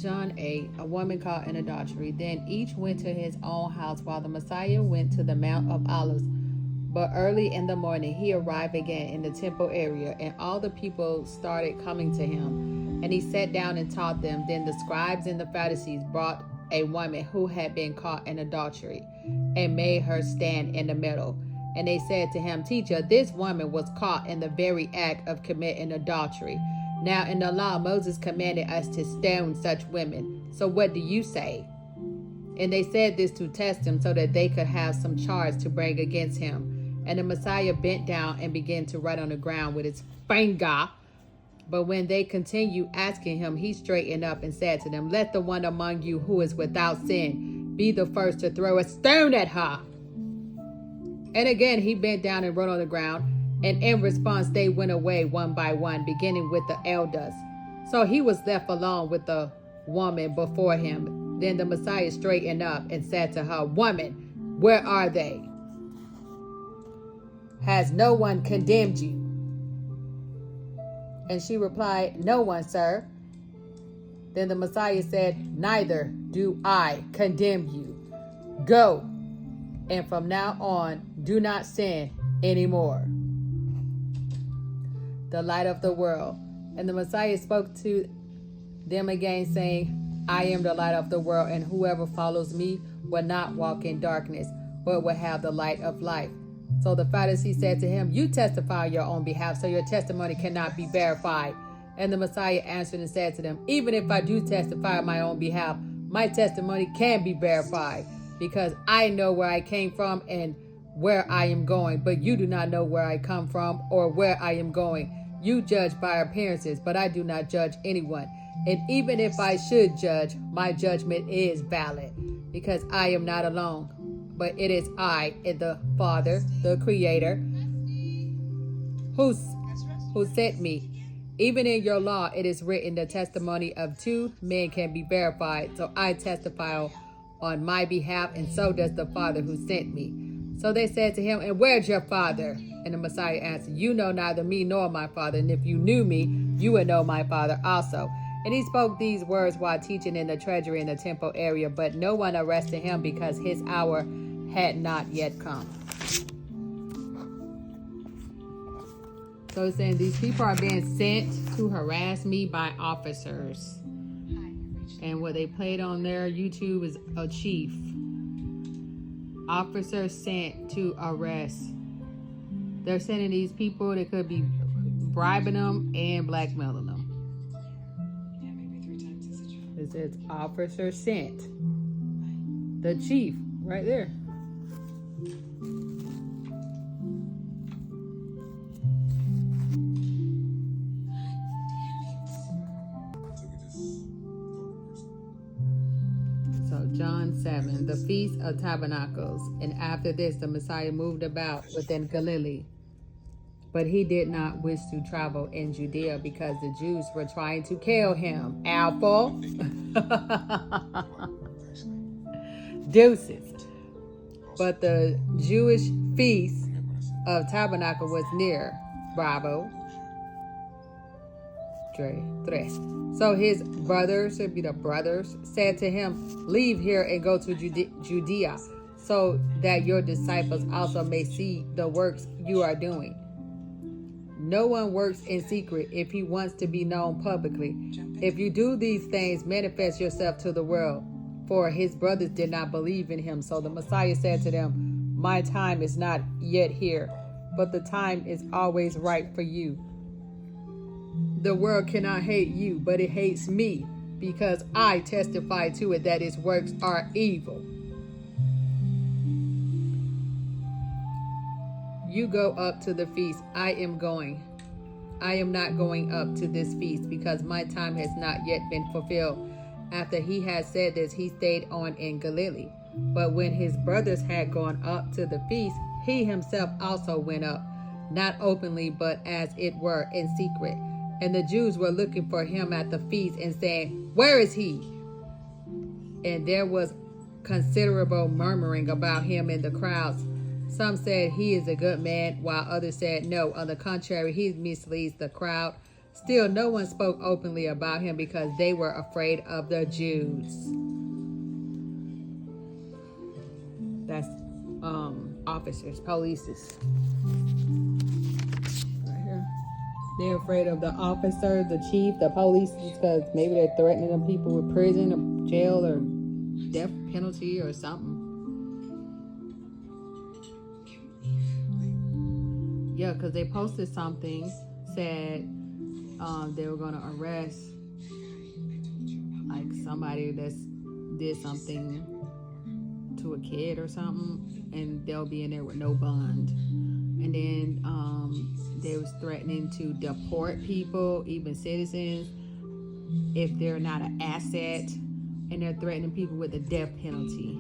John 8, a woman caught in adultery. Then each went to his own house while the Messiah went to the Mount of Olives. But early in the morning he arrived again in the temple area, and all the people started coming to him. And he sat down and taught them. Then the scribes and the Pharisees brought a woman who had been caught in adultery and made her stand in the middle. And they said to him, Teacher, this woman was caught in the very act of committing adultery. Now in the law, Moses commanded us to stone such women. So what do you say? And they said this to test him so that they could have some charge to bring against him. And the Messiah bent down and began to write on the ground with his finger. But when they continued asking him, he straightened up and said to them, Let the one among you who is without sin be the first to throw a stone at her. And again he bent down and wrote on the ground. And in response, they went away one by one, beginning with the elders. So he was left alone with the woman before him. Then the Messiah straightened up and said to her, Woman, where are they? Has no one condemned you? And she replied, No one, sir. Then the Messiah said, Neither do I condemn you. Go, and from now on, do not sin anymore. The light of the world. And the Messiah spoke to them again, saying, I am the light of the world, and whoever follows me will not walk in darkness, but will have the light of life. So the Pharisees said to him, You testify on your own behalf, so your testimony cannot be verified. And the Messiah answered and said to them, Even if I do testify on my own behalf, my testimony can be verified, because I know where I came from and where I am going, but you do not know where I come from or where I am going. You judge by appearances, but I do not judge anyone. And even if I should judge, my judgment is valid, because I am not alone, but it is I and the Father, the Creator, who sent me. Even in your law, it is written, the testimony of two men can be verified. So I testify on my behalf, and so does the Father who sent me. So they said to him, And where's your Father? And the Messiah answered, You know neither me nor my Father, and if you knew me, you would know my Father also. And he spoke these words while teaching in the treasury in the temple area, but no one arrested him because his hour had not yet come. So it's saying these people are being sent to harass me by officers. And what they played on their YouTube is a chief. Officers sent to arrest. They're sending these people, they could be bribing them and blackmailing them. It says officer sent. The chief, right there. So John 7, the Feast of Tabernacles. And after this, the Messiah moved about within Galilee. But he did not wish to travel in Judea because the Jews were trying to kill him. Alpha. Deuces. But the Jewish Feast of Tabernacle was near. Bravo. Tres. So his brothers, should be the brothers, said to him, Leave here and go to Judea, so that your disciples also may see the works you are doing. No one works in secret if he wants to be known publicly. If you do these things, manifest yourself to the world. For his brothers did not believe in him. So the Messiah said to them, My time is not yet here, but the time is always right for you. The world cannot hate you, but it hates me, because I testify to it that its works are evil. You go up to the feast. I am going. I am not going up to this feast because my time has not yet been fulfilled. After he had said this, he stayed on in Galilee. But when his brothers had gone up to the feast, he himself also went up, not openly, but as it were in secret. And the Jews were looking for him at the feast and saying, Where is he? And there was considerable murmuring about him in the crowds. Some said he is a good man, while others said no. On the contrary, he misleads the crowd Still, no one spoke openly about him because they were afraid of the Jews. That's officers, polices. Right here. They're afraid of the officer, the chief, the police, because maybe they're threatening them people with prison or jail or death penalty or something. Yeah, because they posted something, said they were going to arrest like somebody that's did something to a kid or something, and they'll be in there with no bond. And then they was threatening to deport people, even citizens, if they're not an asset, and they're threatening people with the death penalty.